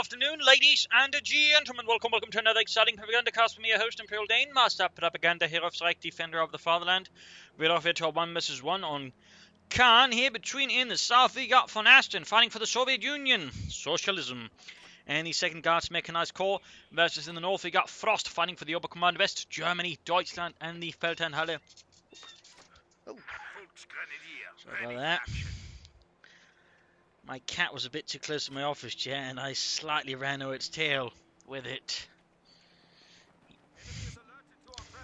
afternoon, ladies and gentlemen. Welcome to another exciting Propagandacast from me, your host, Imperial Dane, Master Propaganda, Hero of Strike, Defender of the Fatherland. We're off here to our 1 vs 1 on Khan. Here between in the south, we got VonAsten fighting for the Soviet Union, socialism. And the second Guards Mechanized Corps versus in the north, we got Frost fighting for the Oberkommand West, Germany, Deutschland, and the Feldherrnhalle. Oh, sorry about that. My cat was a bit too close to my office chair and I slightly ran over its tail with it.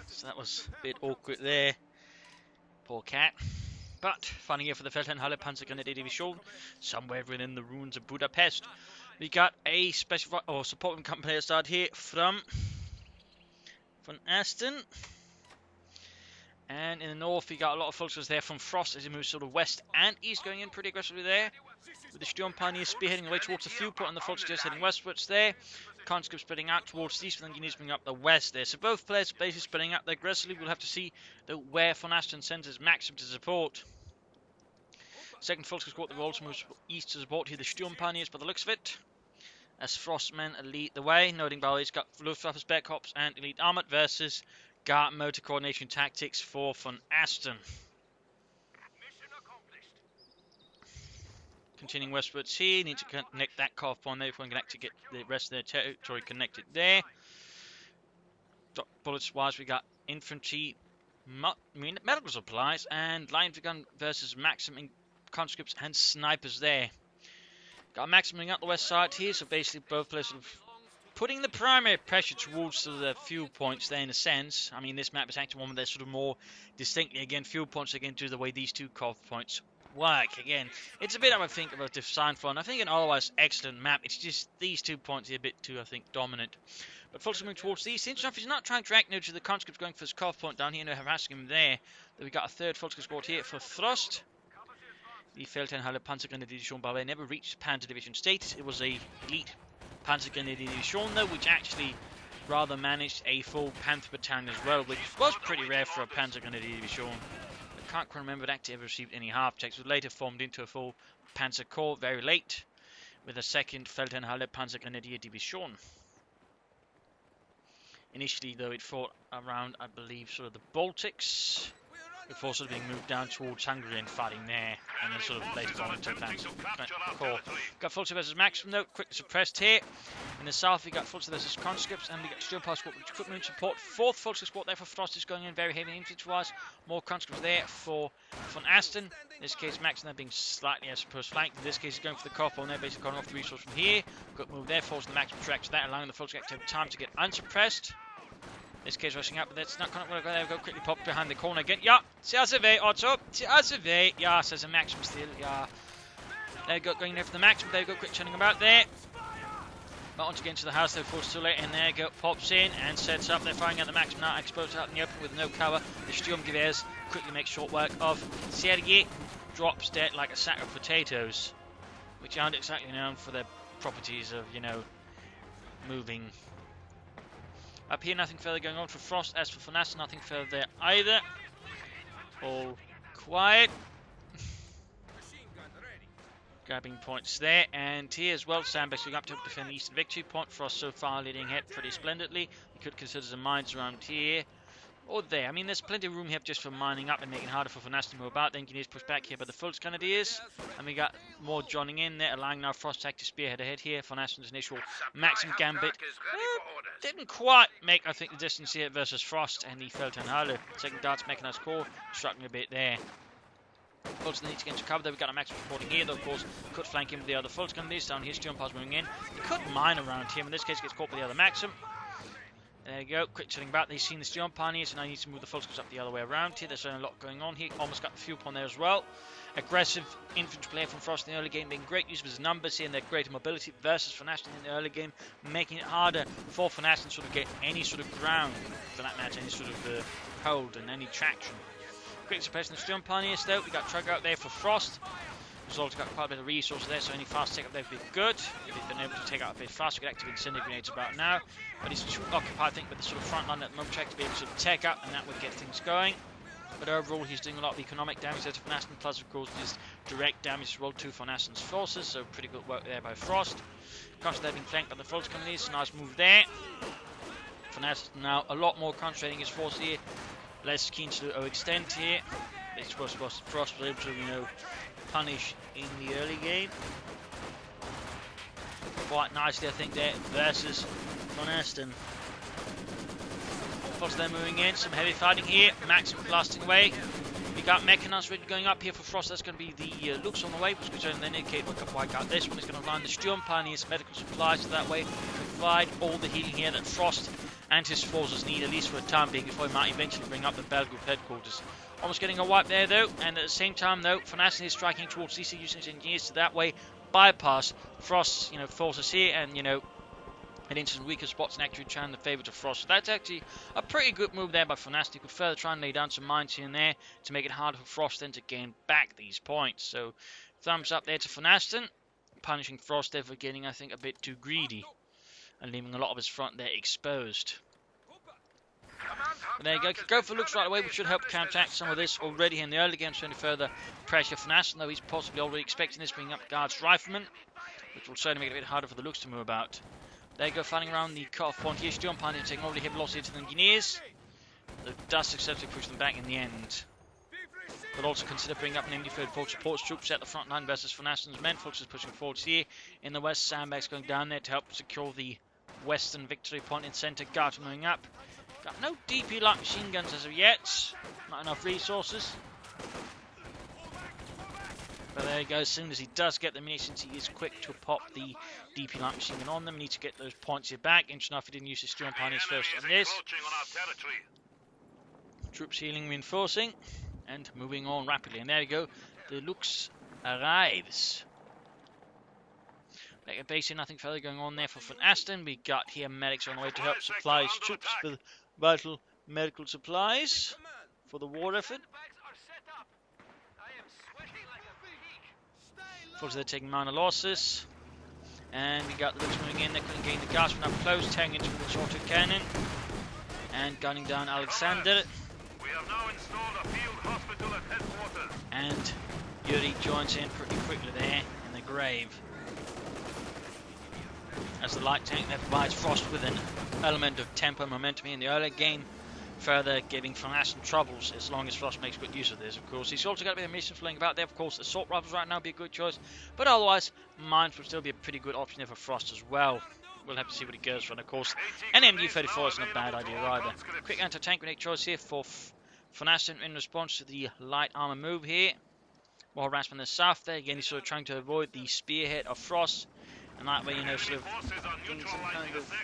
So that was a bit awkward there. Poor cat. But fighting here for the Feldherrnhalle Panzergrenadier Division, somewhere within the ruins of Budapest. We got a special supporting company start here from VonAsten. And in the north, we got a lot of folks there from Frost as he moves sort of west and east, going in pretty aggressively there. With the Sturmpioneers spearheading away towards the viewpoint, and the folks just heading westwards there. Conscripts spreading out towards the east, and the Engineers moving up the west there. So both players are basically spreading out there aggressively. We'll have to see where VonAsten sends his maximum to support. Second Volkskorps the also moves east to support here the Sturmpioneers by the looks of it. As Frostmen lead the way, noting by the way he's got Luftwaffe Spare Corps and Elite Armored versus Guard Motor Coordination Tactics for VonAsten. Continuing westwards here, need to connect that cutoff point there if we can connect to get the rest of their territory connected there. Bullets wise, we got infantry, medical supplies, and line gun versus Maxim conscripts and snipers there. Got Maximum out the west side here, so basically both players sort of putting the primary pressure towards the fuel points there in a sense. I mean, this map is actually one where they're sort of more distinctly, again, fuel points again to the way these two cutoff points work. Again, it's a bit, I think, of a design fun. I think an otherwise excellent map. It's just these 2 points are a bit too, I think, dominant. But folks are moving towards the east. Interesting enough, he's not trying to drag to the conscripts going for his cutoff point down here and harassing him there. Then we got a third Volkskorps here for Frost. The Feldherrnhalle Panzergrenadier Division, by the way, never reached Panther Division status. It was a elite Panzergrenadier Division, though, which actually rather managed a full Panther battalion as well, which was pretty rare for a Panzergrenadier Division. I can't quite remember it actually ever received any half checks. It was later formed into a full Panzer Corps very late, with a second Feldherrnhalle Panzergrenadier Division. Initially, though, it fought around, I believe, sort of the Baltics, before sort of being moved down towards Hungary and fighting there, and then sort of later on into Panzer Corps. Got Fulzer versus Maxim, though, quickly suppressed here. In the south, we got Fulzer versus conscripts, and we got Sturmpioneers with equipment support. Fourth Volkskorps there for Frost is going in very heavy infantry-wise. More conscripts there for VonAsten. In this case, Maxim there being slightly, I suppose, flanked. In this case, he's going for the cutoff point there, basically cutting off the resource from here. Got move there, forcing the Maxim tracks that, allowing the Volkskorps to have time to get unsuppressed. In this case, rushing up, but that's not going to go there. Go quickly pop behind the corner again. Yeah, CRCV, Otto, CRCV. Yeah, says a Maxim still. Yeah. There you go, going there for the Maxim. There you go, quick turning about there. But once again to the house, they're forced too late, and there you go, pops in and sets up. They're firing at the Maxim now, exposed out in the open with no cover. The Sturmgewehrs quickly make short work of Sergei. Drops dead like a sack of potatoes, which aren't exactly known for their properties of, you know, moving. Up here, nothing further going on for Frost. As for VonAsten, nothing further there either. All quiet. Grabbing points there. And here as well, Sandbeck's going up to defend the eastern victory point. Frost so far leading ahead pretty splendidly. You could consider some mines around here or there. I mean, there's plenty of room here just for mining up and making it harder for VonAsten to move about. The Engineers pushed back here by the Volksgrenadiers. And we got more joining in there, allowing now Frost to active spearhead ahead here. VonAsten's initial Maxim Gambit didn't quite make, I think, the distance here versus Frost and the Feldherrnhalle. Second Guards Mechanized Corps struggling a bit there. Volksgrenadiers need to get into cover there. We've got a Maxim supporting here, though, of course. Could flank him with the other Volksgrenadiers. Down here, Sturmpioneers moving in. He could mine around him. In this case, gets caught by the other Maxim. There you go, quick turning back. They've seen the Sturmpioneers, and I need to move the Volkskorps up the other way around here. There's a lot going on here. Almost got the fuel point there as well. Aggressive infantry player from Frost in the early game, being great use of his numbers here and their greater mobility versus VonAsten in the early game, making it harder for VonAsten to sort of get any sort of ground, for that matter, any sort of hold and any traction. Quick suppression of the Sturmpioneers though. We got Trug out there for Frost. He's also got quite a bit of resources there, so any fast take up there would be good. If he'd been able to take out a bit faster, we could activate incendiary grenades about now. But he's too occupied, I think, with the sort of front line at the moment to be able to take up, and that would get things going. But overall, he's doing a lot of economic damage there to VonAsten, plus of course his direct damage as well to VonAsten's forces, so pretty good work there by Frost. Comes there being flanked by the Fultz company, so nice move there. VonAsten now a lot more concentrating his force here, less keen to overextend here. This was Frost was able to, you know, punish in the early game. Quite nicely, I think, there versus VonAsten. Fultz then moving in, some heavy fighting here. Maxim blasting away. We got mechanized ready going up here for Frost. That's going to be the looks on the way, which is going to indicate look up like out. This one is going to line the Sturm Pioneers medical supplies, so that way provide all the healing here that Frost and his forces need, at least for the time being, before he might eventually bring up the Battle Group headquarters. Almost getting a wipe there though, and at the same time though, VonAsten is striking towards DC using his engineers, so that way bypass Frost's, you know, forces here, and, you know, head into some weaker spots and actually turn the favour to Frost. So that's actually a pretty good move there by VonAsten. He could further try and lay down some mines here and there to make it harder for Frost then to gain back these points. So thumbs up there to VonAsten, punishing Frost there for getting, I think, a bit too greedy and leaving a lot of his front there exposed. But there you go. Could go for looks right away, which should help counteract some of this already in the early game, so any further pressure for VonAsten, though he's possibly already expecting this, bringing up Guards Riflemen, which will certainly make it a bit harder for the looks to move about. There you go, fighting around the cut-off point here. Sturm Pioneers taking over the hit velocity to the engineers. The does successfully push them back in the end. But also consider bringing up an MD-34 Fultz support troops at the front line versus VonAsten's men. Fultz is pushing forwards here. In the west, Sandbags going down there to help secure the western victory point in centre. Guards moving up. Got no DP light machine guns as of yet. Not enough resources. But there you go, as soon as he does get the munitions, he is quick to pop the DP light machine gun on them. Need to get those points here back. Interesting enough, he didn't use his Sturm Pioneers first on this. Troops healing, reinforcing, and moving on rapidly. And there you go, the Lux arrives. Like basically nothing further going on there for VonAsten. We got here medics on the way to help supply his troops with vital medical supplies for the war effort. Fortunately, they're taking minor losses. And we got the Lux moving in. They couldn't gain the gas from up close, tearing into the shorter cannon. And gunning down Alexander. We have now installed a field hospital at headquarters. And Yuri joins in pretty quickly there in the grave. As the light tank that provides Frost with an element of tempo and momentum in the early game, further giving VonAsten troubles as long as Frost makes good use of this, of course. He's also got a bit of mission flying about there. Of course, assault rifles right now would be a good choice, but otherwise, mines would still be a pretty good option there for Frost as well. We'll have to see what he goes for, and of course, an MG-34 isn't a bad idea either. Quick anti-tank grenade choice here for VonAsten in response to the light armor move here. More harassment in the south there. Again, he's sort of trying to avoid the spearhead of Frost, and that way, you know, sort of getting some kind of,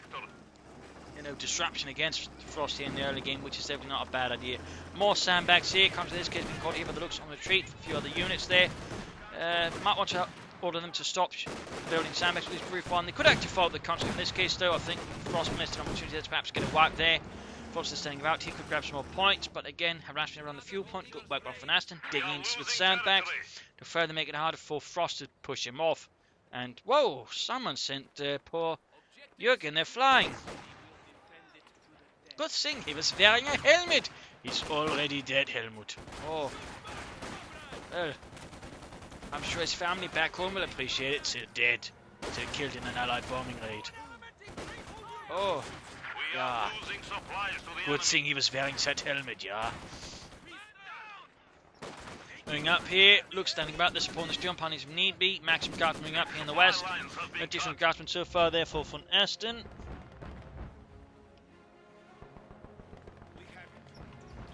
you know, disruption against Frost here in the early game, which is definitely not a bad idea. More sandbags here. Comes in this case being caught here by the Lux on retreat. A few other units there. Might want to order them to stop building sandbags with this brief one. They could actually follow the conscript in this case, though. I think Frost missed an opportunity there to perhaps get a wipe there. Frost is standing about. He could grab some more points, but again, harassment around the fuel point. Good work by VonAsten, digging in with sandbags to further make it harder for Frost to push him off. And whoa, someone sent poor Jürgen. They're flying. Good thing he was wearing a helmet. He's already dead, Helmut. Oh, well, I'm sure his family back home will appreciate it. They're dead. They're killed in an Allied bombing raid. Oh, yeah. Good thing he was wearing that helmet, yeah. Moving up here, Lux standing about the support on the Sturm Pioneers if need be. Maxim guards moving up here in the west. No additional guardsmen so far there for VonAsten.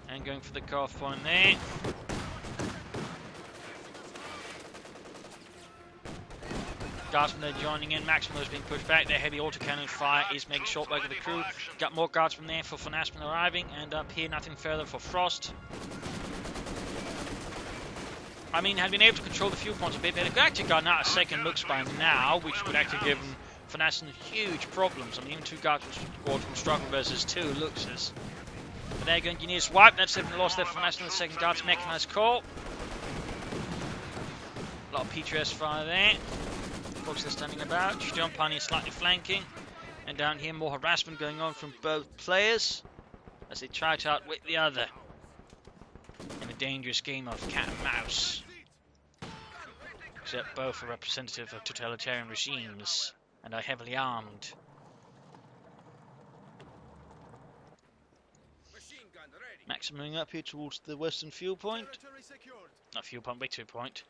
And going for the cut-off point there. Guardsmen there joining in. Maxim is being pushed back. Their heavy autocannon fire is making short work of the crew. Got more guardsmen there for VonAsten arriving. And up here, nothing further for Frost. I mean, had been able to control the fuel points a bit better. Could actually gotten out a second Lux by now, which would actually give VonAsten huge problems. I mean, even two guardsmen squad from struggle versus two Luxes. But there you go, engineers wipe. That's definitely lost there for VonAsten. The second guard's mechanized core. A lot of PTS fire there. Folks are standing about. Sturm Pioneer slightly flanking. And down here, more harassment going on from both players as they try to outwit the other. dangerous game of cat and mouse. Except both are representative of totalitarian regimes and are heavily armed. Maximum up here towards the western fuel point. Not fuel point, victory point.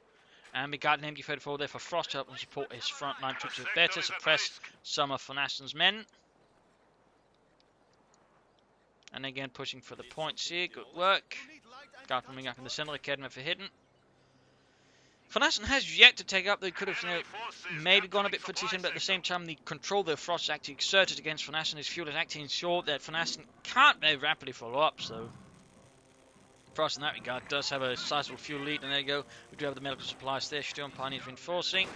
And we got an MG-34 there for Frost to help and support his frontline troops with better suppress some of VonAsten's men. And again pushing for the points here, good work. Got coming up in the centre, Academy for hidden. VonAsten has yet to take up, they could have maybe gone a bit for Titan, but at the same time the control that Frost is actually exerted against VonAsten, his fuel is actually ensured that VonAsten can't very rapidly follow up, so Frost in that regard does have a sizable fuel lead, and there you go, we do have the medical supplies there, Sturm Pioneers reinforcing.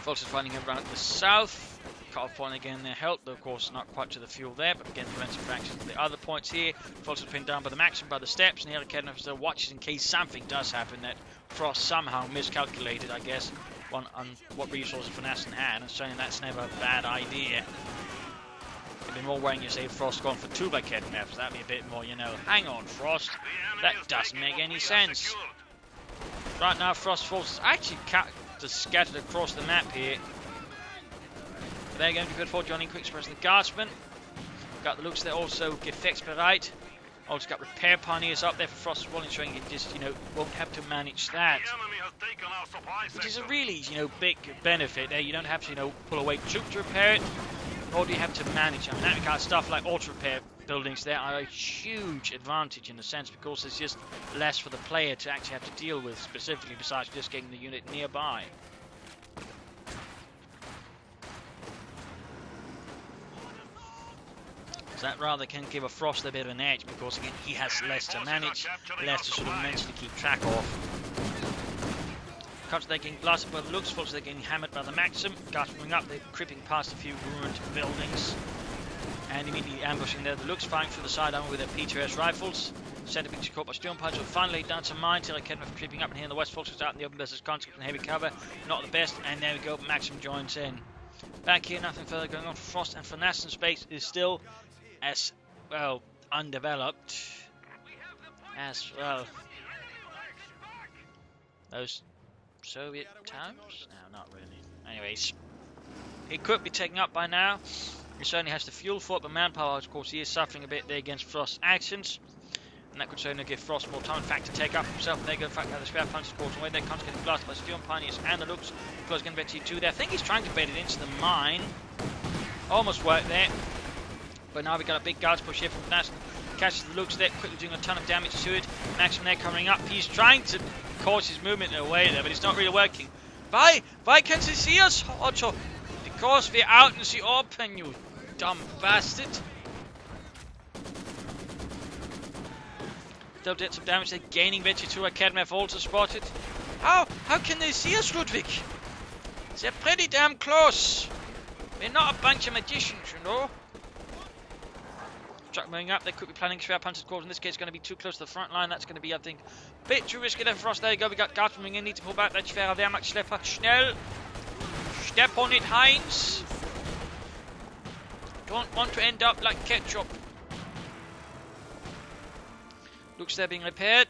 Frost is fighting around the south. Cut-off point again there helped, though of course not quite to the fuel there, but again preventing fractions of the other points here. Frost is pinned down by the Maxim by the steps, and the other Academy officer watches in case something does happen that Frost somehow miscalculated, I guess, on what resources VonAsten had, and certainly that's never a bad idea. It'd be more worrying you say Frost gone for 2 Academy maps, that'd be a bit more, you know, hang on Frost, that doesn't make any sense. Right now Frost forces actually just scattered across the map here. They're going to be good for Johnny Quick Express the Guardsmen. Got the looks there also, Gefechtsbereit. Also got Repair Pioneers up there for Frost as well, ensuring you just, you know, won't have to manage that. Which is a really, you know, big benefit there. You don't have to, you know, pull away troops to repair it, nor do you have to manage it. I mean, that regard, stuff like auto repair buildings there are a huge advantage in a sense, because there's just less for the player to actually have to deal with specifically, besides just getting the unit nearby. So that rather can give a Frost a bit of an edge, because again he has less to manage, less to sort of mentally keep track of. Comes they're getting blasted by the looks, Frost they're getting hammered by the Maxim. Guards coming up, they're creeping past a few ruined buildings. And immediately ambushing there, the looks firing through the side armor with their P2S rifles. Center picture caught by Sturm Punch will finally down to mine till Academy creeping up, and here in the west Frost is out in the open versus conscript and heavy cover. Not the best, and there we go, Maxim joins in. Back here, nothing further going on for Frost, and VonAsten space is still as well undeveloped as well those Soviet towns? No, not really. Anyways, it could be taken up by now. He certainly has the fuel for it, but manpower, of course, he is suffering a bit there against Frost's actions. And that could certainly give Frost more time, in fact, to take up himself. And they go, in fact, the spare punches caught away. They're getting blasted by Sturm Pioneers and the looks. Close getting back to T2 there. I think he's trying to bait it into the mine. Almost worked there. But now we've got a big guards push here from VonAsten. Catches the looks there, quickly doing a ton of damage to it. Maxim there coming up. He's trying to cause his movement away there, but it's not really working. Why can't they see us, Otto? Because we're out in the open, you dumb bastard. Still did some damage there, gaining Victory 2 Academy have also spotted. How can they see us, Ludwig? They're pretty damn close. We're not a bunch of magicians, you know. Truck moving up, they could be planning spare punches cause. In this case, going to be too close to the front line. That's going to be, I think, a bit too risky there for us. There you go, we got guards coming in, need to pull back. That schwere Wehrmachtsschlepper schnell. Step on it, Heinz. Don't want to end up like ketchup. Looks they're being repaired.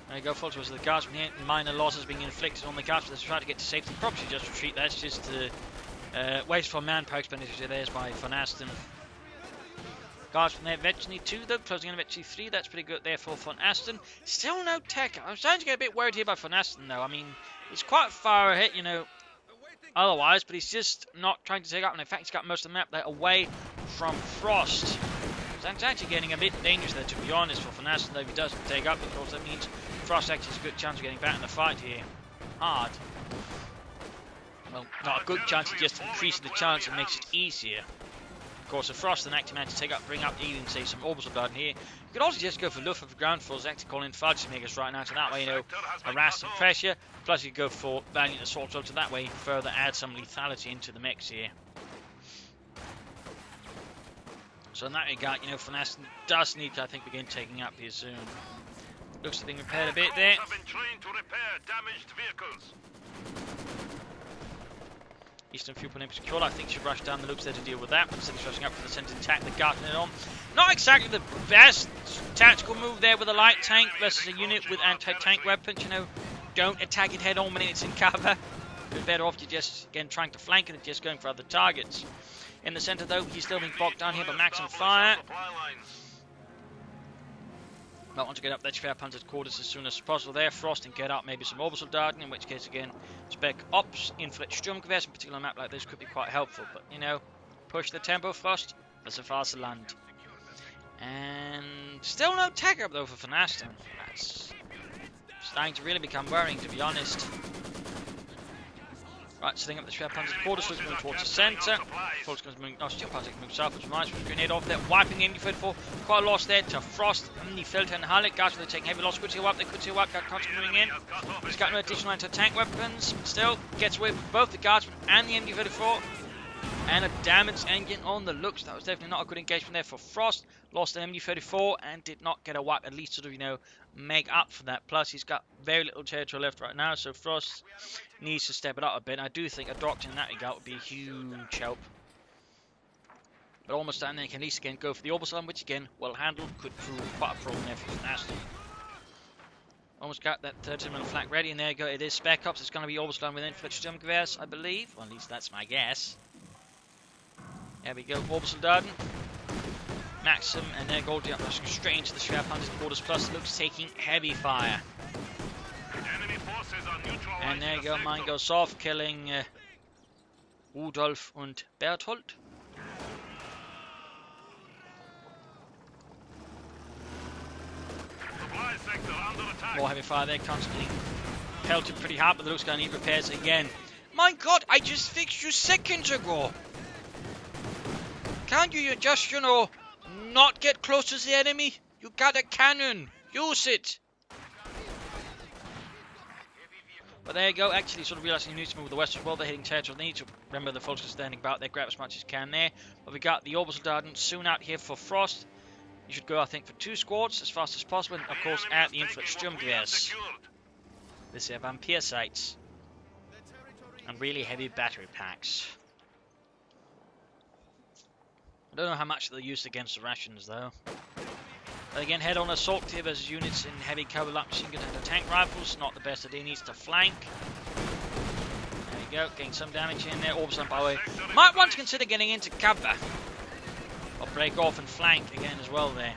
There you go, folks. Was the guardsman here. Minor losses being inflicted on the guardsmen. They're trying to get to safety. Probably should just retreat. That's just wasteful manpower expenditure there by VonAsten. Guardsman there, eventually 2 though, closing in eventually 3. That's pretty good there for VonAsten. Still no tech. I'm starting to get a bit worried here by VonAsten though. I mean, he's quite far ahead, you know, otherwise, but he's just not trying to take up. And in fact, he's got most of the map there away from Frost. So it's actually getting a bit dangerous there, to be honest, for VonAsten, though if he doesn't take up, of course, that means Frost actually has a good chance of getting back in the fight here. Hard. Well, not a good chance, it just increases the chance and makes it easier. Of course, if Frost then actually managed to take up, bring up even, say, some orbital guard here, you could also just go for Luftwaffe ground force, actually call in fudge makers right now, so that way, you know, harass some pressure, plus you go for Valiant Assault, so that way further add some lethality into the mix here. So in that regard, you know, VonAsten does need to, I think, begin taking up here soon. Looks to be repaired a bit there. Eastern fuel point secure. I think should rush down the looks there to deal with that. Instead of rushing up for the centre attack, the guarding it on. Not exactly the best tactical move there with a light tank versus a unit with anti-tank weapons. You know, don't attack it head on when it's in cover. You're better off to just, again, trying to flank it and just going for other targets. In the centre, though, he's still being bogged down here by maximum fire. Not want to get up that spare Panther's quarters as soon as possible there. Frost and get up maybe some Obersoldaten, in which case, again, spec ops, inflict Sturmgewehrs. In particular, a map like this could be quite helpful. But, you know, push the tempo, Frost. That's a faster land. And still no tech up, though, for VonAsten. That's starting to really become worrying, to be honest. Right, setting up the spare Panther's quarters, so it's moving towards the centre. Folks going to move, no, still Panther can move southwards. Reminds me of grenade off there, wiping MD-34. Quite a loss there to Frost, Filter and Halleck. Guys, they're taking heavy loss. Could see up, they could see up. Got constantly moving in. He's got no additional anti-tank weapons. Still gets away with both the guardsmen and the MD-34. And a damaged engine on the looks. That was definitely not a good engagement there for Frost. Lost an MD-34 and did not get a wipe, at least sort of, you know, make up for that. Plus, he's got very little territory left right now, so Frost needs to step it up a bit. I do think a doctor in that regard would be a huge help. But almost done, they can at least again go for the Obersoldaten, which again, well handled, could prove quite a problem there for VonAsten. Almost got that 13mm flak ready, and there you go. It is spec ops. It's going to be Obersoldaten with inflict Sturmgewehrs, I believe. Well, at least that's my guess. There we go, Obersoldaten. Maxim, and there Goldie up rushing straight into the Schwer Panther's quarters, plus looks taking heavy fire. And there you go, mine goes off, killing Rudolf and Berthold. More heavy fire there, constantly pelted pretty hard, but the looks going to need repairs again. My god, I just fixed you seconds ago! Can't you just, you know, not get close to the enemy? You got a cannon! Use it! But there you go, actually sort of realising he needs to move with the west as well. They're hitting territory. They need to remember the folks are standing about there, grab as much as can there. But we got the Obersoldaten soon out here for Frost. You should go, I think, for 2 squads as fast as possible. And of course, add the inflict Sturmgewehrs. This are Vampire sights. And really heavy battery packs. I don't know how much they'll use against the Russians, though. But again, head-on assault here versus units in heavy cover light machine gun and tank rifles. Not the best idea. Needs to flank. There you go. Getting some damage in there. Orbison, by the way, might want to consider getting into cover. Or break off and flank again as well there.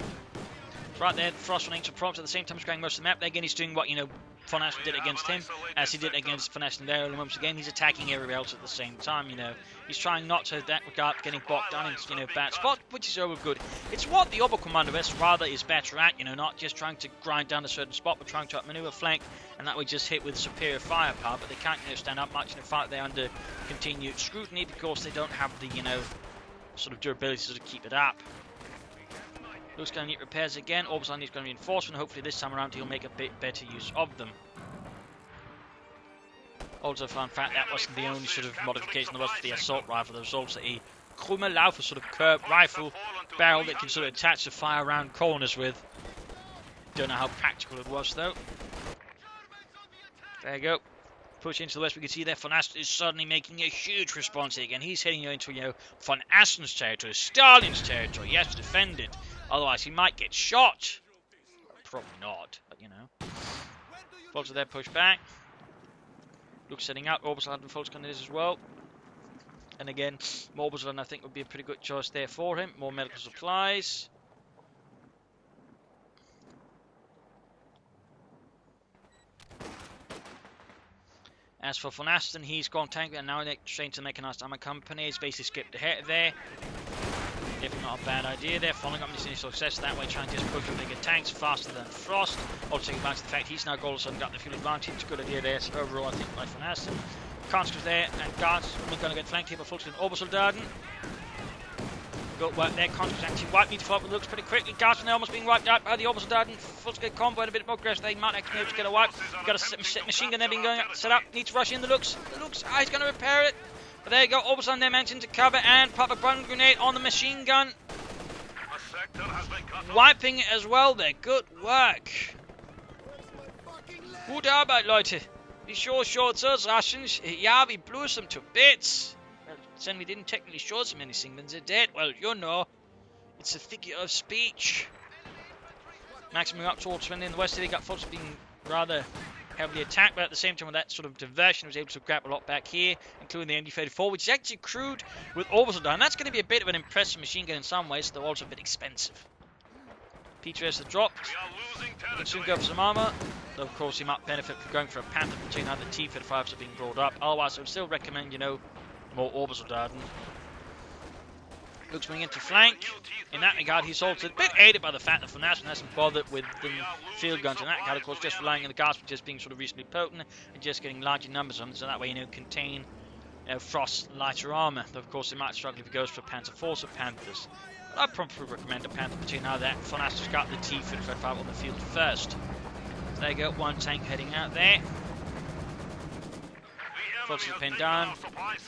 Right there, Frost running to prompts at the same time as going most of the map. There again, he's doing what, you know, VonAsten did against him, as he did against VonAsten there earlier moments again. He's attacking everywhere else at the same time, you know. He's trying not to, in that regard, getting bogged down in, you know, bad spot, which is over good. It's what the Oberkommando rather is better at, you know, not just trying to grind down a certain spot, but trying to outmaneuver flank, and that way just hit with superior firepower, but they can't, you know, stand up much in the fight. They're under continued scrutiny because they don't have the, you know, sort of durability to keep it up. Luke's going to need repairs again. Orbison needs going to reinforcement. Hopefully this time around he'll make a bit better use of them. Also, fun fact, that wasn't the only sort of modification there was for the assault rifle. There was also a Krummerlauf, a sort of curved rifle barrel that can sort of attach to fire around corners with. Don't know how practical it was though. There you go. Push into the west, we can see there VonAsten is suddenly making a huge response here again. He's heading into, you know, VonAsten's territory, Stalin's territory. He has to defend it. Otherwise, he might get shot. Probably not, but you know. Folks are there, push back. Luke's setting up. Obersoldaten folks going to this as well. And again, more Obersoldaten I think would be a pretty good choice there for him. More medical supplies. As for VonAsten, he's gone tank and now straight to the Mechanized Armor Company. He's basically skipped ahead there. Definitely not a bad idea there. Following up this initial success that way, trying to just push bigger tanks faster than Frost. Also taking advantage of the fact he's now all of a sudden got the fuel advantage. Good idea there. So overall, I think by VonAsten. Conscripts there, and guards are going to get flanked here by folks in Obersoldaten. Good work there. Conscripts actually wiped me to follow, looks pretty quickly. Guards are now almost being wiped out by the Obersoldaten. Folks get combo and a bit more aggressive. They might actually be able to get a wipe. Got a machine gun there being going up, set up. Needs to rush in the looks. The looks, he's going to repair it. But there you go, Obersoldaten there managed into cover and pop a burn grenade on the machine gun. Wiping it as well there. Good work. Gute Arbeit, Leute. Wie sure it's us Russians. Ja, we blew some to bits. saying we didn't technically show so many Singlings are dead. Well, you know, it's a figure of speech. Maximum up towards 20 in the west. They got folks being rather heavily attacked, but at the same time with that sort of diversion, was able to grab a lot back here, including the MD-34, which is actually crewed with orbital gun. That's going to be a bit of an impressive machine gun in some ways, though also a bit expensive. P2S has dropped. You can soon go for some armor, though of course you might benefit from going for a Panther, between now the T-35s are being brought up. Otherwise, I would still recommend, you know, more orbital darting. Looks going into flank. In that regard, he's also a bit aided by the fact that VonAsten hasn't bothered with the field guns in that regard, of course, just relying on the guards just being sort of reasonably potent and just getting larger numbers on them, so that way, you know, contain Frost's lighter armor. Though, of course, it might struggle if he goes for Panther Force or Panthers. But I'd probably recommend a Panther, between now that VonAsten's got the T-35 on the field first. So there you go, one tank heading out there. Folks are pinned down.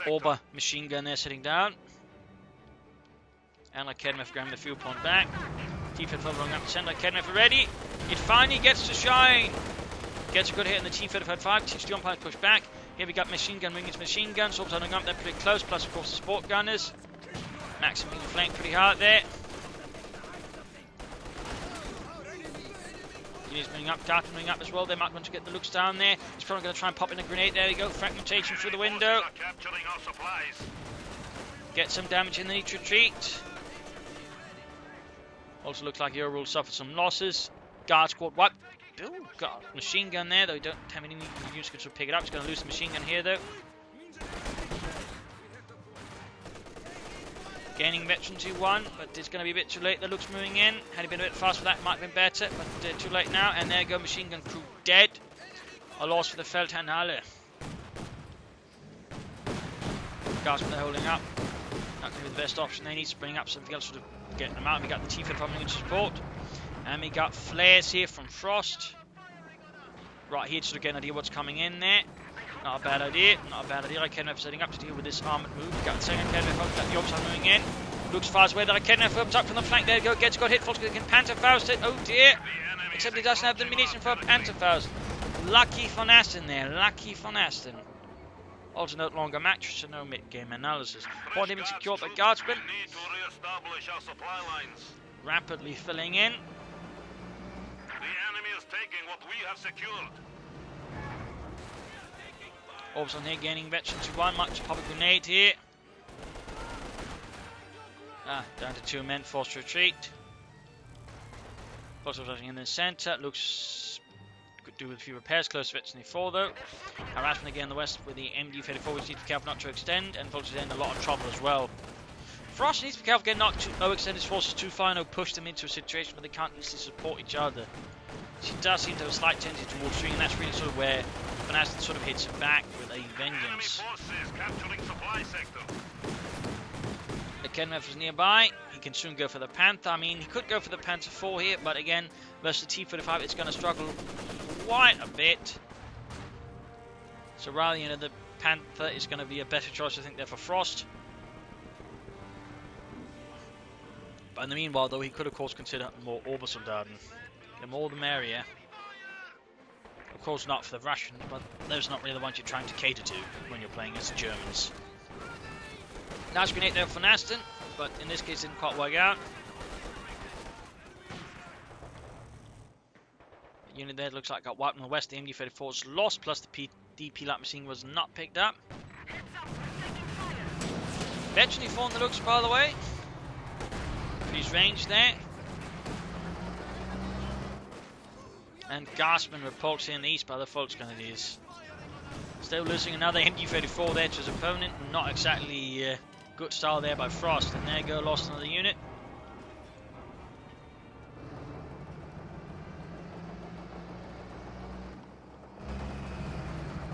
Orba machine gun there sitting down. And Kedmeth grabbing the fuel pond back. T-35 rolling up the center. Kedmeth ready. It finally gets to shine. Gets a good hit in the T-35. Teach the umpire push back. Here we got machine gun wing into machine gun. Sort of up there pretty close. Plus, of course, the sport gunners. Maxim being flanked pretty hard there. He's moving up. Dark moving up as well. They might want to get the looks down there. He's probably going to try and pop in a grenade. There we go. Fragmentation through the window. Get some damage in the neat retreat. Also looks like Euro will suffer some losses. Guard squad wiped. Oh, got a machine gun there, though. Don't have any units to pick it up. He's going to lose the machine gun here, though. Gaining veteran 2-1, but it's going to be a bit too late. The looks moving in. Had he been a bit faster, that might have been better, but too late now. And there go machine gun crew dead. A loss for the Feldherrnhalle. Guards they're holding up. Not going to be the best option. They need to bring up something else to get them out. We got the T-35 coming into support. And we got flares here from Frost. Right here to sort of get an idea what's coming in there. Not a bad idea. Not a bad idea. Kedmeth setting up to deal with this armoured move. We got the second Kedmeth up. Got the option moving in. Looks far away. That Kedmeth opens up from the flank. There we go. Got hit. Falls again. Panther Faust it. Oh dear. Except he doesn't have the munition for Panther Faust. Lucky VonAsten there. Lucky VonAsten. Also note longer match, so no mid-game analysis. Point even secured by Guardsmen. Rapidly filling in. The enemy is taking what we have secured. Orbs on here gaining veteran 2-1. Much pop a grenade here. Down to 2 men, forced retreat. Possible rushing in the centre. Looks could do with a few repairs. Close to veteran 4 though. Harassment again in the west with the MD-34, which needs to be careful not to extend, and Folks is in a lot of trouble as well. Frost needs to be careful again not to overextend his forces too far and push them into a situation where they can't easily support each other. She does seem to have a slight tendency towards shooting, and that's really sort of where VonAsten sort of hits back with a vengeance. The Kedmeth is nearby. He can soon go for the Panther. I mean, he could go for the Panther 4 here, but again, versus the T-35, it's going to struggle quite a bit. So rather, you know, the Panther is going to be a better choice, I think, there for Frost. But in the meanwhile, though, he could, of course, consider more Obersoldaten. The more the merrier. Of course, not for the Russians, but those are not really the ones you're trying to cater to when you're playing as the Germans. Nice grenade there for VonAsten, but in this case, it didn't quite work out. The unit there looks like got wiped on the west. The MD-34's lost, plus the DP light machine was not picked up. Veteran 4 on the looks, by the way. His range there. And Garsman repulsed in the east by the Volksgrenadiers. Still losing another MD-34 there to his opponent. Not exactly good style there by Frost. And there you go, lost another unit.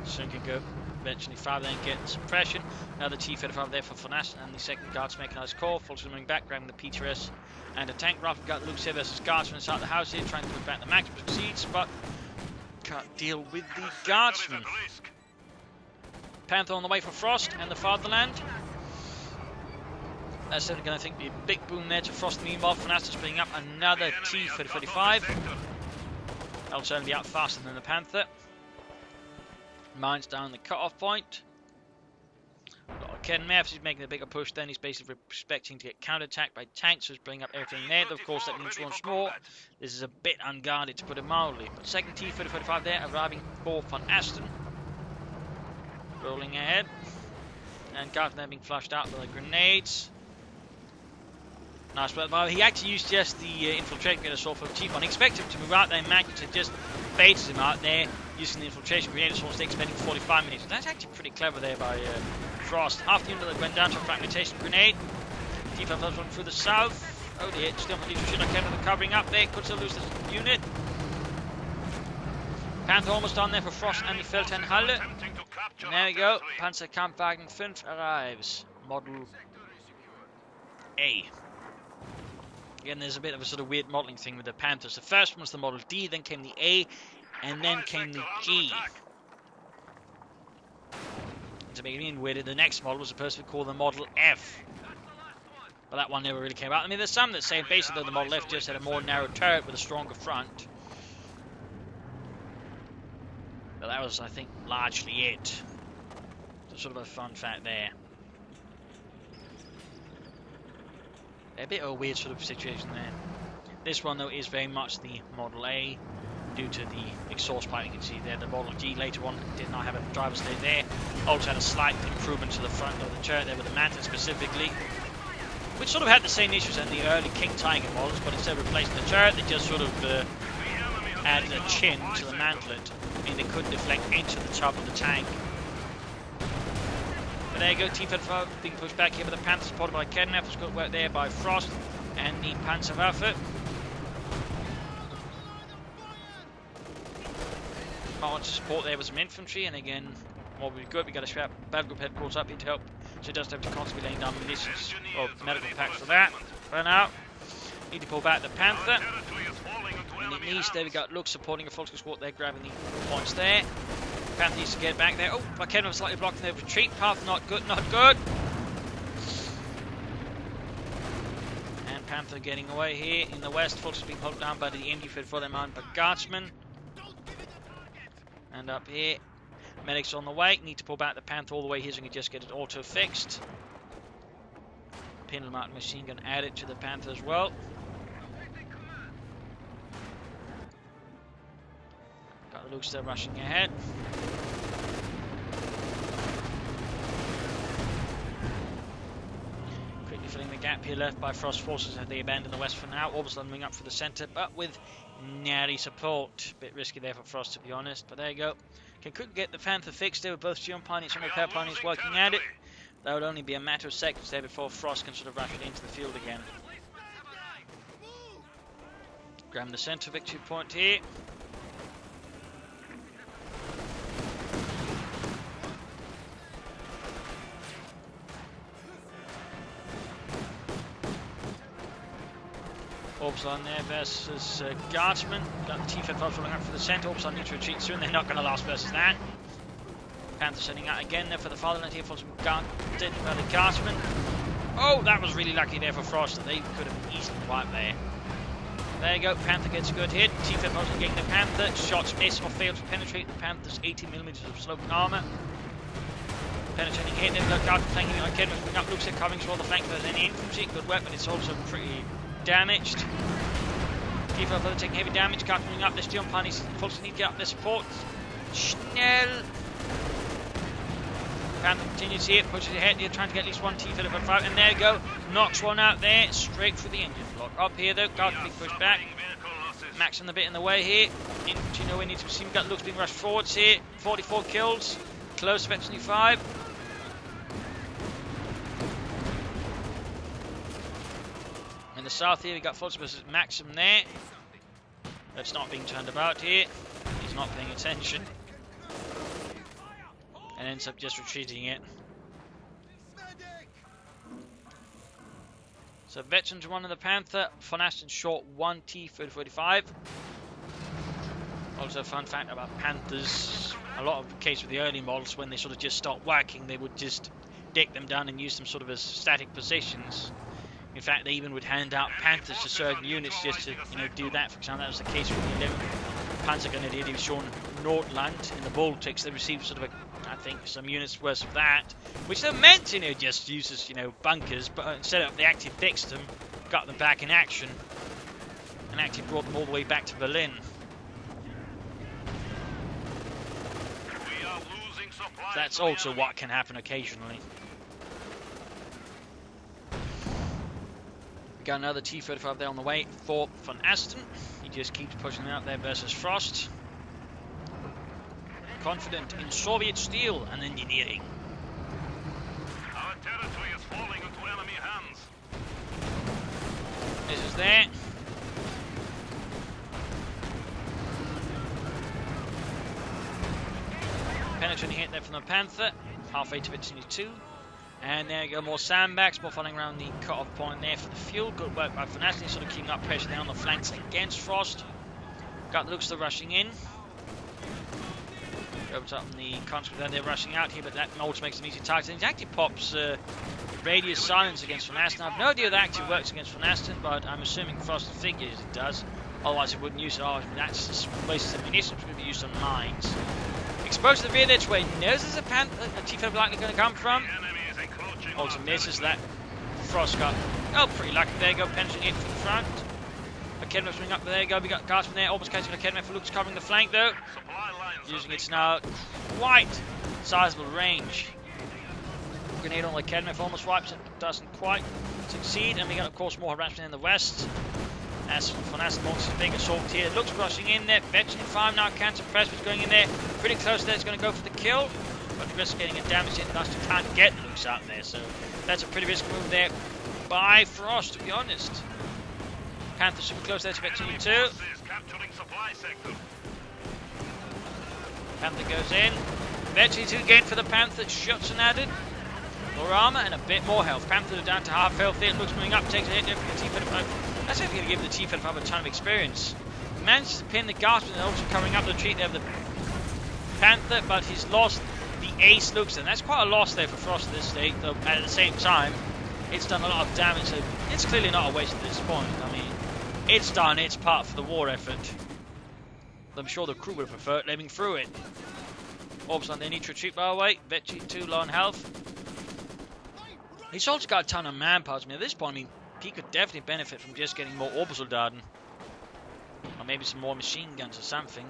Soon can go eventually 5 then get suppression. Another T-35 there for VonAsten, and the second Guards mechanized core. Folks coming back, grabbing the PTRS and a tank rifle. Got Luke here versus Guardsmen inside the house here, trying to put back the Max, succeeds, but can't deal with the Guardsmen. Panther on the way for Frost and the Fatherland. That's certainly going to think be a big boom there to Frost. Meanwhile, VonAsten's bringing up another T-35. That'll certainly be out faster than the Panther. Mines down the cut-off point. A lot of Ken Murphy's making a bigger push. Then he's basically expecting to get counterattacked by tanks, so he's bringing up everything there. Of course, that means once more, this is a bit unguarded, to put it mildly. But second T-3045 there, arriving for VonAsten. Rolling ahead. And Garth there being flushed out by the grenades. Nice, but he actually used just the infiltration grenade assault for T1. Expect him to move out there, and Magnus had just baited him out there using the infiltration grenade assault, expending 45 minutes. That's actually pretty clever there by Frost. Half the unit that went down to a fragmentation grenade. T5 running through the south. Oh dear, still on the leadership. They're covering up there. Could still lose this unit. Panther almost on there for Frost and the Feldherrnhalle. And there we go. Panzerkampfwagen 5 arrives. Model A. Again, there's a bit of a sort of weird modelling thing with the Panthers. The first one was the Model D, then came the A, and then came the G. And to make it even weirder, the next model was supposed to be called the Model F. But that one never really came out. I mean, there's some that say basically the Model F just had a more narrow turret with a stronger front. But that was, I think, largely it. So sort of a fun fact there. A bit of a weird sort of situation there. This one, though, is very much the Model A due to the exhaust pipe you can see there. The Model G later on did not have a driver's seat there. Also had a slight improvement to the front of the turret there with the Panther specifically, which sort of had the same issues as the early King Tiger models, but instead of replacing the turret, they just sort of added a chin to the mantlet, meaning they couldn't deflect into the top of the tank. There you go, T-35 being pushed back here with the Panther supported by Kednef. It's good work there by Frost and the Panzerwaffe. Might want to support there with some infantry, and again, what would be good, we got a Schwab battle group headquarters up here to help, so it doesn't have to constantly laying down munitions or medical packs for that. For now, need to pull back the Panther. And in the east, there we got Luke supporting a Volkswagen squad there, grabbing the points there. Panther needs to get back there. Oh, McKenna was slightly blocking their retreat path. Not good, not good. And Panther getting away here in the west. Volkswagen being held down by the MG-34 for their man, but Guardsman. And up here, medics on the way. Need to pull back the Panther all the way here so we can just get it auto fixed. Pindle Mountain machine gun added to the Panther as well. Got the Luke still rushing ahead. Quickly filling the gap here left by Frost forces as they abandon the west for now. Orbison moving up for the centre, but with nary support. Bit risky there for Frost, to be honest, but there you go. Can quickly get the Panther fixed there with both Gion pilots and repair pilots working at it. That would only be a matter of seconds there before Frost can sort of rush it into the field again. Grab the centre victory point here. Orbison there versus Guardsman. Got the T-55 rolling up for the centre. Orbison needs to retreat soon. They're not going to last versus that. Panther sending out again there for the fatherland here for some by the Guardsman. Oh, that was really lucky there for Frost that they could have easily wiped there. There you go. Panther gets a good hit. T-55 getting the Panther. Shots miss or fail to penetrate the Panther's 18mm of sloping armour. Penetrating hit. Then the Guardsman flanking on Kedman. Bring up Luke's coming to all the flank. There's any infantry. Good weapon. It's also pretty damaged. T-55 taking heavy damage. Guardsman up. This Gion Pani's forces need to get up their support. Schnell. Panther continues here, pushes ahead here, trying to get at least one T-35, and there you go, knocks one out there, straight through the engine block. Up here though, Guardsman being pushed back, maxing the bit in the way here, infantry nowhere needs to be seen, got Luke's being rushed forwards here, 44 kills, close to 25. In the south here, we got Fultz versus Maxim there, that's not being turned about here, he's not paying attention. And ends up just retreating it. So veterans one of the Panther, VonAsten short 1 T-3045. Also a fun fact about Panthers, a lot of the case with the early models, when they sort of just start working, they would just deck them down and use them sort of as static positions. In fact, they even would hand out Panthers to certain units just to, do that. For example, that was the case with the 11th Panzergrenadier Division Nordland in the Baltics. They received sort of a think some units worth of that, which they're meant to, just use as, bunkers, but instead of they actually fixed them, got them back in action, and actually brought them all the way back to Berlin. That's also what can happen occasionally. We got another T-35 there on the way for VonAsten. He just keeps pushing out there versus Frost. Confident in Soviet steel and engineering. Our territory is falling into enemy hands. This is there. Penetrating hit there from the Panther. Halfway to Victory 2. And there you go, more sandbags, more following around the cut-off point there for the fuel. Good work by VonAsten, sort of keeping up pressure there on the flanks against Frost. Got the looks they're rushing in. Over top on the conscript there, they're rushing out here, but that also makes them easy targets. And it actually pops radius silence against VonAsten. I have no idea if that actually works against VonAsten, but I'm assuming Frost figures it does. Otherwise it wouldn't use it. Oh, that's just wastes of munitions, going to be used on mines. Exposed to the rear, that's where he knows there's a T-35 likely going to come from. Also misses that. Frost got, pretty lucky. There you go, penetrating it from the front. Kedmev's coming up, there you go. We got Garsman there, almost catching a Kedmev for Luke's covering the flank though. Using its now quite sizable range. Grenade on the Kedmev almost wipes it, but doesn't quite succeed. And we got, of course, more harassment in the west. As VonAsten launches a big assault here. Looks rushing in there. Veteran 5 now, Cancer Press going in there. Pretty close there, it's going to go for the kill. But the risk of getting a damage in, thus you can't get Luke's out there. So that's a pretty risky move there by Frost, to be honest. Panther super close there to Victory 2. Panther goes in. Victory 2 again for the Panther. Shots and added. More armor and a bit more health. Panther down to half health there. Looks moving up, takes a hit there from the T-35. That's actually going to give the T-35 a ton of experience. He manages to pin the Garsman and also covering up the retreat there of the Panther, but he's lost the ace Looks, and that's quite a loss there for Frost at this stage, though at the same time, it's done a lot of damage, so it's clearly not a waste at this point. I mean, it's done, it's part of the war effort. I'm sure the crew would have preferred living through it. Orbs on, they need to retreat by the way. Victory 2 low on health. He's also got a ton of manpower. I mean, at this point, he could definitely benefit from just getting more Obersoldaten. Or maybe some more machine guns or something.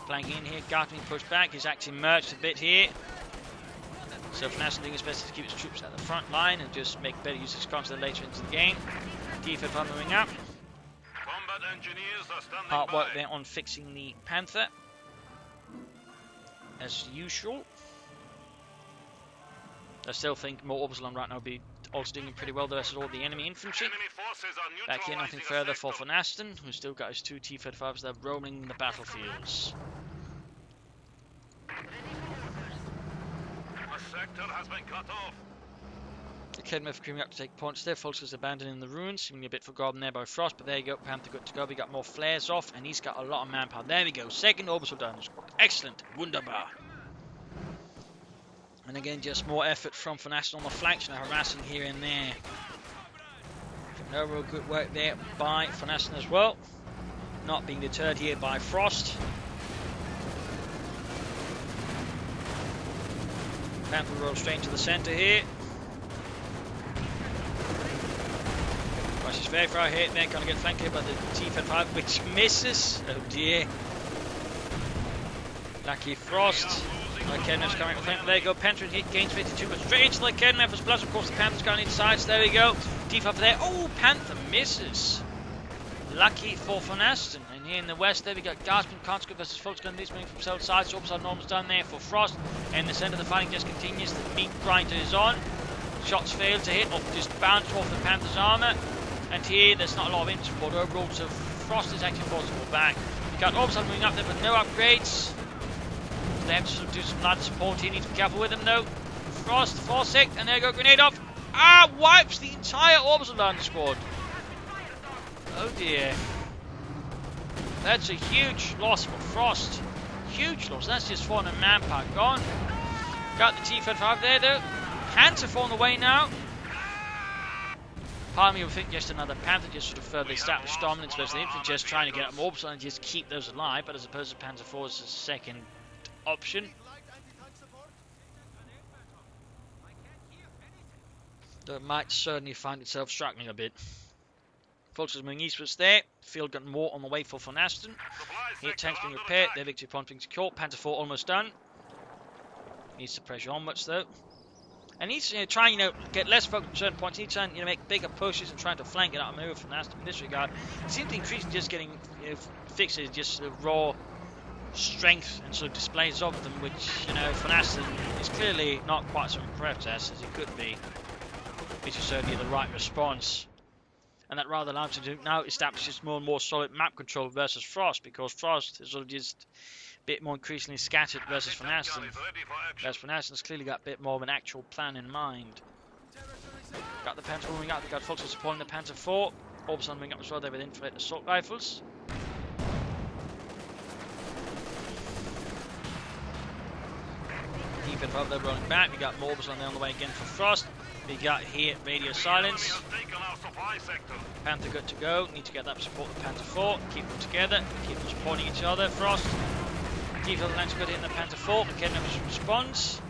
Flanking in here, Gart being pushed back. He's actually merged a bit here. So VonAsten doing his best to keep his troops at the front line and just make better use of his content later into the game. T-35 moving up. Hard work there on fixing the Panther. As usual. I still think more Obersoldaten right now would be also doing pretty well versus all the enemy infantry. Back here, nothing further for VonAsten, who's still got his 2 T-35s there roaming the battlefields. Has been cut off. The Kedmev creeping up to take points there. Folks is abandoning the ruins, seeming a bit forgotten there by Frost, but there you go, Panther good to go. We got more flares off, and he's got a lot of manpower. There we go, second Obersoldaten squad. Excellent, wunderbar. And again, just more effort from VonAsten on the flanks, now harassing here and there. No real good work there by VonAsten as well. Not being deterred here by Frost. Panther will roll straight into the centre here. She's very far hit there, going to get flanked here by the T-35, which misses. Oh dear. Lucky Frost. Kedmev's coming with flank. There you go, Panther hit, gains 52, but straight into the Kedmev as plus, of course, the Panther's going inside, so there we go. T-5 there. Oh, Panther misses. Lucky for VonAsten. And here in the west, there we got Garsman, Conscript versus Folks moving from south sides. Orbs normals done there for Frost. In the centre, the fighting just continues. The meat grinder is on. Shots fail to hit, or just bounce off the Panther's armour. And here, there's not a lot of infantry support overall, so Frost is actually forced to go back. We got Orbs moving up there, but no upgrades. So they have to sort of do some light support here. Need to be careful with them, though. Frost, foresight, and there you go, grenade off. Ah, wipes the entire Obersoldaten squad. Oh dear. That's a huge loss for Frost. Huge loss. That's just 400 manpower gone. Got the T-35 there though. Panther on the way now. Part of me would think just another Panther just sort of further establish dominance versus the infantry, just trying to get up more and just keep those alive. But as opposed to Panther 4 is a second option. Though it might certainly find itself struggling a bit. Forces moving eastwards there. Field got more on the way for VonAsten. Here tanks being repaired. Their victory point being secured. Panther 4 almost done. Needs to pressure onwards though. And he's trying, get less focus on certain points. He's trying, make bigger pushes and trying to flank it out and maneuver VonAsten in this regard. It seems to increase just getting, fixes, just sort of raw strength and sort of displays of them, which, VonAsten is clearly not quite so impressed as it could be. Which is certainly the right response. And that rather allows him to now establish more and more solid map control versus Frost, because Frost is sort of just a bit more increasingly scattered versus VonAsten. Whereas VonAsten's clearly got a bit more of an actual plan in mind. Got the Panther moving up, they've got folks supporting the Panther 4. Orbison moving up as well there with infrared assault rifles. Keep it up, they're rolling back. We got more Orbison there on the way again for Frost. We got here radio silence. Panther good to go. Need to get that support the Panther 4. Keep them together. Keep them supporting each other. Frost. Defense lines good in the Panther 4. McKenna responds.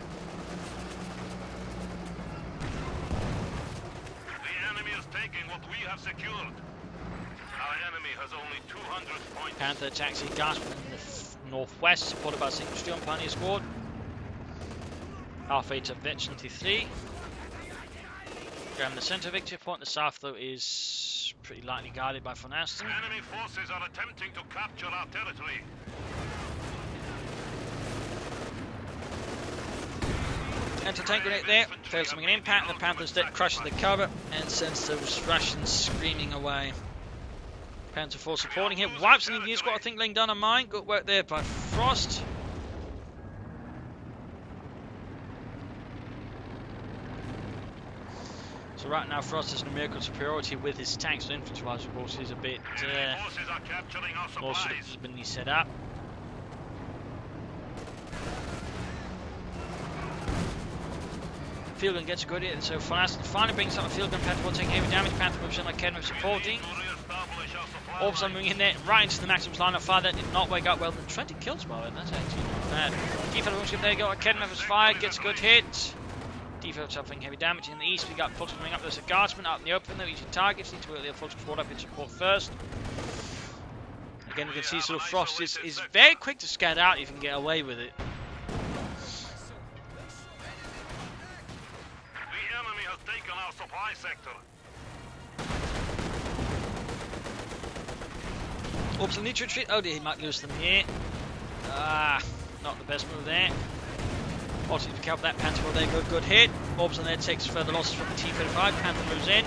The enemy is taking what we have secured. Our enemy has only 200 points. Panther attacks in Gaspard in the northwest, supported by a single Steel Pioneer squad. Halfway to Vet 73. Grabbing the centre victory point. The south, though, is pretty lightly guarded by VonAsten. Enemy forces are attempting to capture our territory. Anti-tank grenade there. Fails to make an impact. The Panther's dead, crushes the cover and sends those Russians screaming away. Panther 4 supporting him. Wipes an Indian squad, I think, laying down a mine. Good work there by Frost. So right now Frost has numerical superiority with his tanks and infantry wise, of course, he's a bit more suitably set up. Field gun gets a good hit, so VonAsten finally brings up a field gun. Panther will take heavy damage. Panther moves in like Ken was supporting. Orbison moving in there, right into the Maxim's line of fire. That did not wake up well. 20 kills by it, that's actually not bad. Defense moves up, there you go. Ken was fired, gets a good hit. Defense suffering heavy damage. In the east, we got folks coming up. There's a guardsman out in the open, though. Easy targets. Need to wait the folks brought up in support first. Again, you can see sort of Frost is very quick to scat out if you can get away with it. The enemy has taken our supply sector. Orbison need to retreat. Oh dear, he might lose them here. Not the best move there. Also need to cover that Panther there, good hit. Orbison there takes further losses from the T-35. Panther moves in.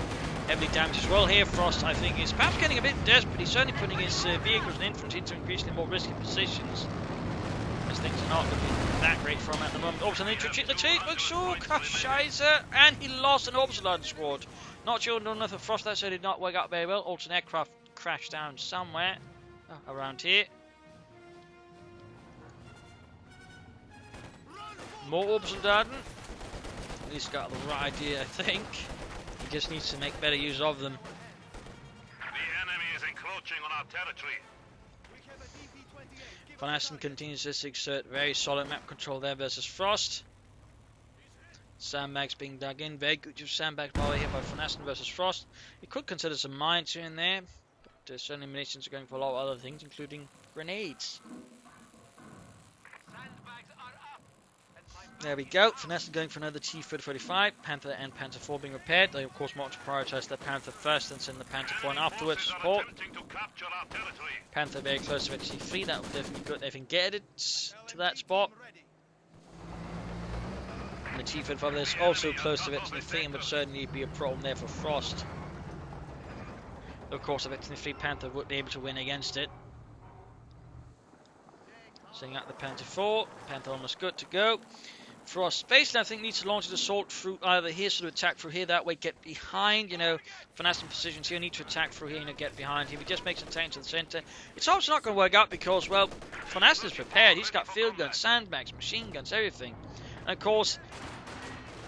Heavily damaged as well here. Frost, I think, is perhaps getting a bit desperate. He's certainly putting his vehicles and infantry into increasingly more risky positions. As things are not looking that great for him at the moment. Orbison need to retreat the cheese. Oh, Scheiße. And he lost an Orbison squad. Not sure none of Frost that did not work out very well. Orbison aircraft crashed down somewhere around here. More Orbison Darden. At least got the right idea, I think. He just needs to make better use of them. The enemy is encroaching on our territory. VonAsten continues to exert very solid map control there versus Frost. Sandbags being dug in. Very good use of sandbags by the way here by VonAsten versus Frost. You could consider some mines here and there, but certainly munitions are going for a lot of other things, including grenades. There we go. VonAsten going for another T-35. Panther and Panther 4 being repaired. They of course want to prioritise the Panther first and send the Panther 4 and afterwards support. Panther very close to T3. That would definitely be good. They can get it to that spot. And the T-35 is also close to T3 and would certainly be a problem there for Frost. Of course, if T3 Panther would be able to win against it. Sending out the Panther 4. Panther almost good to go. Frost basically I think needs to launch an assault through either here, sort of attack through here, that way get behind, VonAsten positions here, need to attack through here, get behind here. If he just makes a tank to the centre, it's also not going to work out because, well, VonAsten is prepared. He's got field guns, sandbags, machine guns, everything. And of course,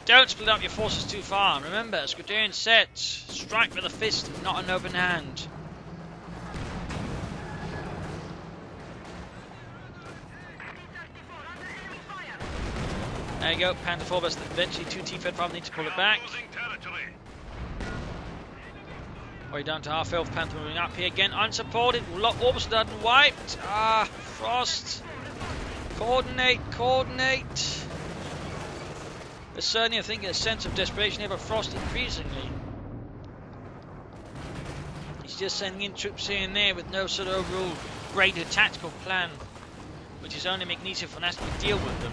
don't split up your forces too far. Remember, as Guderian said, strike with a fist, not an open hand. There you go, Panther 4, but eventually 2 T-35 need to pull it back. Way down to half health, Panther moving up here again, unsupported, almost done wiped. Ah, Frost. Coordinate. There's certainly, I think, a sense of desperation here, but Frost increasingly. He's just sending in troops here and there with no sort of overall greater tactical plan, which is only making it easier for VonAsten to deal with them.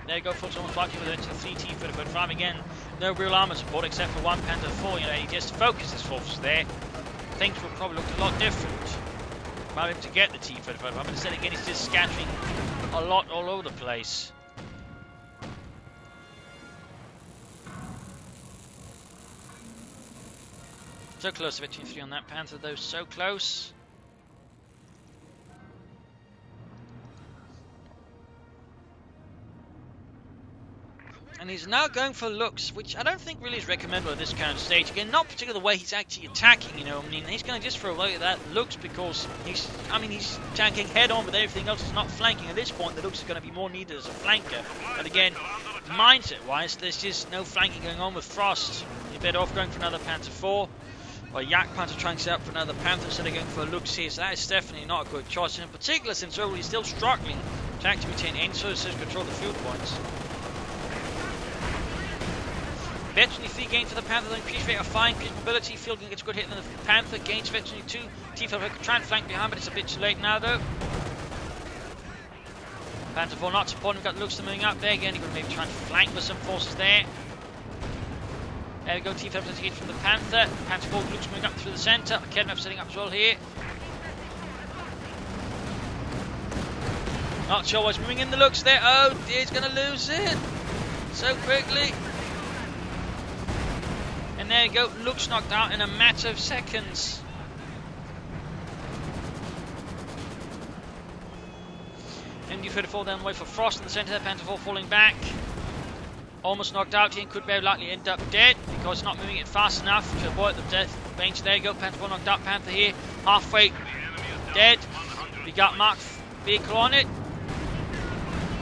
There you go, Fox almost wiped with it to 3 T-35 again. No real armour support except for 1 Panther 4. You know, he just focused his forces there. Things would probably look a lot different. Might be able to get the T-35, but instead again he's just scattering a lot all over the place. So close to victory 3 on that Panther though, so close. And he's now going for looks, which I don't think really is recommendable at this kind of stage. Again, not particularly the way he's actually attacking, you know. I mean, he's going to just throw away that looks because he's attacking head on with everything else. He's not flanking at this point. The looks is going to be more needed as a flanker. But again, mindset-wise, there's just no flanking going on with Frost. You're better off going for another Panther 4. Or Yak Panther trying to set up for another Panther instead of going for looks here. So that is definitely not a good choice. And in particular, since overall he's still struggling to actually retain any sort of control of the field points. Veteran 3 gain for the Panther, then increased rate of firing, increased mobility, fielding gets a good hit, and the Panther gains Veteran 2. T-5 could try and flank behind, but it's a bit too late now though. Panther 4 not supporting, we've got looks moving up there again. You're going to maybe try and flank with some forces there. There we go, T-5 does hit from the Panther. Panther 4 looks moving up through the centre. Kedmap setting up as well here. Not sure what's moving in the looks there. Oh dear, he's going to lose it so quickly. And there you go, looks knocked out in a matter of seconds. MD-34 down the way for Frost in the centre, Panther 4 falling back. Almost knocked out here and could very likely end up dead because it's not moving it fast enough to avoid the death bench. There you go, Panther 4 knocked out, Panther here, halfway dead. We got Mark vehicle on it.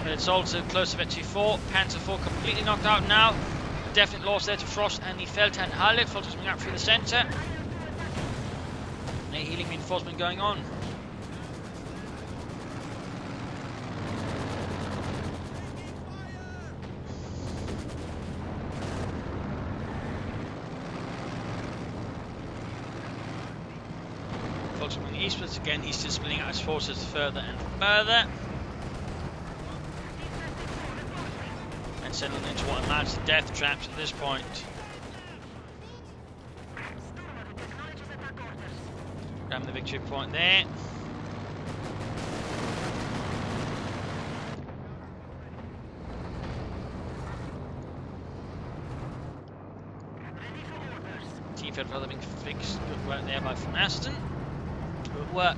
But it's also close to Victory 4. Panther 4 completely knocked out now. Definite loss there to Frost and the Feldherrn Halle. Frost is moving up through the centre. A healing reinforcement going on. Frost moving eastwards again. He's just splitting out his forces further and further. Settling into what amounts to death traps at this point. Grab the victory point there. T-Fed rather being fixed. Good work there by VonAsten. Good work.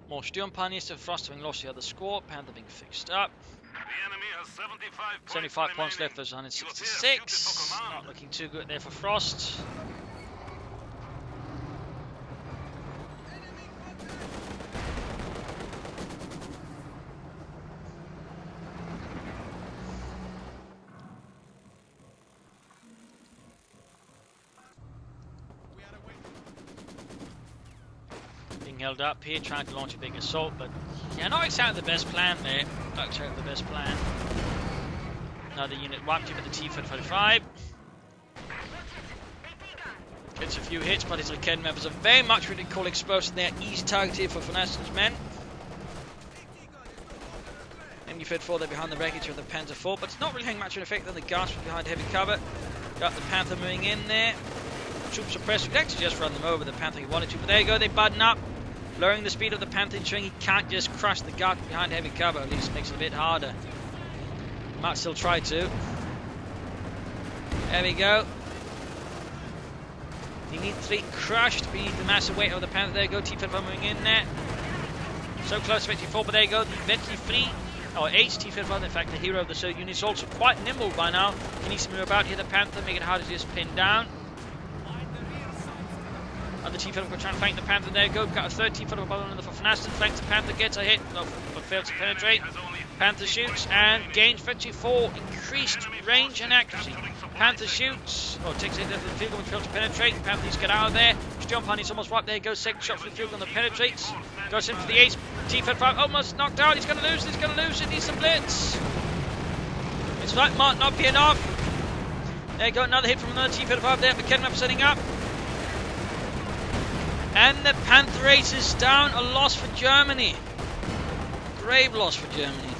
More Sturm Pioneers to Frost having lost the other squad. Panther being fixed up. The enemy has 75 points left, there's 166. Not looking too good there for Frost. Held up here, trying to launch a big assault, but yeah, not exactly the best plan there. Not exactly the best plan. Another unit wiped with the T-35. Gets a few hits, but his Kedmap members are very much what they call explosive there. Easy target here for VonAsten's men. MD-34 there behind the wreckage of the Panther 4, but it's not really having much of an effect on the guards from behind heavy cover. Got the Panther moving in there. Troops suppressed. We could actually just run them over the Panther if he wanted to, but there you go, they button up. Lowering the speed of the Panther, ensuring he can't just crush the guard behind heavy cover. At least it makes it a bit harder. Might still try to. There we go. He needs to be crushed beneath the massive weight of the Panther. There you go, T-35 moving in there. So close to 54, but there you go, the Vetri 3, or H T-35, in fact, the hero of the Soviet unit, is also quite nimble by now. He needs to move about here, the Panther, make it hard to just pin down. Another T-Fiddle trying to flank the Panther. There you go. Got a third T-Fiddle above another for VonAsten. Flanks the Panther, gets a hit, no, but fails to penetrate. Panther shoots and gains 54 increased range and accuracy. Panther shoots, takes it into the field gun, fails to penetrate. Panther needs to get out of there. Jump on, he's almost right. There he goes. Second shot for the field gun that penetrates. Goes in for the ace. T-Fiddle almost knocked out. He's going to lose. He's going to lose. He needs some blitz. It's like might not be enough. There you go. Another hit from another T-Fiddle there. McKenna setting up. And the Panther ace is down. A loss for Germany. Grave loss for Germany.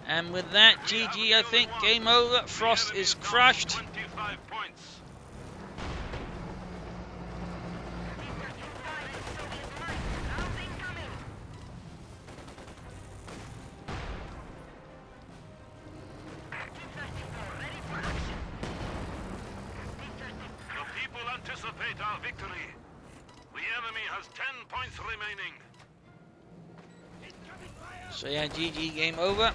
And with that, GG, I think. Game over. Frost is crushed. 25 points. The people anticipate our victory. The enemy has 10 points remaining. So yeah, GG, game over.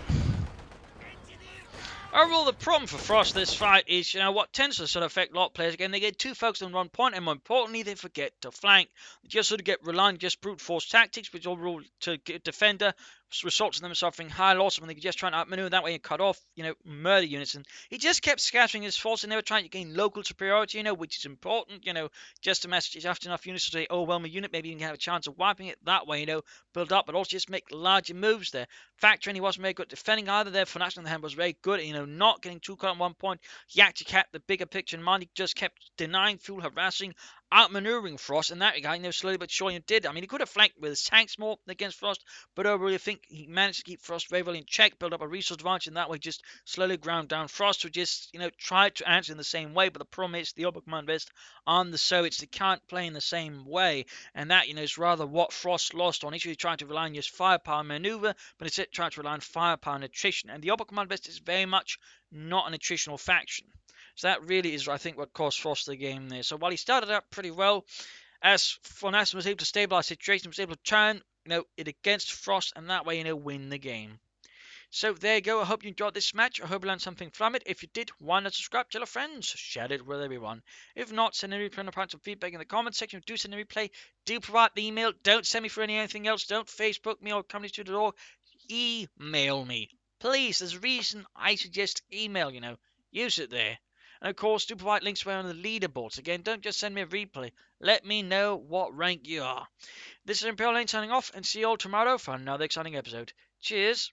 Overall, the problem for Frost this fight is, what tends to sort of affect a lot of players. Again, they get too focused on one point, and more importantly, they forget to flank. They just sort of get reliant on just brute force tactics, which overall to get a defender results in them suffering high loss when they just try to outmaneuver that way and cut off, murder units. And he just kept scattering his force and never trying to gain local superiority, which is important, just to message after enough units to overwhelm a unit, maybe you can have a chance of wiping it that way, build up, but also just make larger moves there. Factor in, he wasn't very good defending either there. VonAsten on the hand was very good, not getting too caught at one point. He actually kept the bigger picture in mind. He just kept denying fuel, harassing, outmaneuvering Frost, and that guy, slowly but surely did. I mean, he could have flanked with his tanks more against Frost, but overall, I think he managed to keep Frost very well in check, build up a resource advantage, and that way just slowly ground down Frost, who just, tried to answer in the same way, but the problem is the upper command best on the Soviets, they can't play in the same way, and that, is rather what Frost lost on. He's really trying to rely on just firepower and maneuver, but instead trying to rely on firepower and attrition, and the upper command best is very much not an attritional faction. So that really is, I think, what cost Frost the game there. So while he started out pretty well, as VonAsten was able to stabilize the situation, was able to turn, it against Frost, and that way, win the game. So there you go. I hope you enjoyed this match. I hope you learned something from it. If you did, why not subscribe? Tell your friends. Share it with everyone. If not, send a replay and some feedback in the comments section. Do send a replay. Do provide the email. Don't send me for anything else. Don't Facebook me or companystudio.org. Email me. Please, there's a reason I suggest email, Use it there. And of course, do provide links around the leaderboards. Again, don't just send me a replay. Let me know what rank you are. This is Imperial Lane signing off, and see you all tomorrow for another exciting episode. Cheers.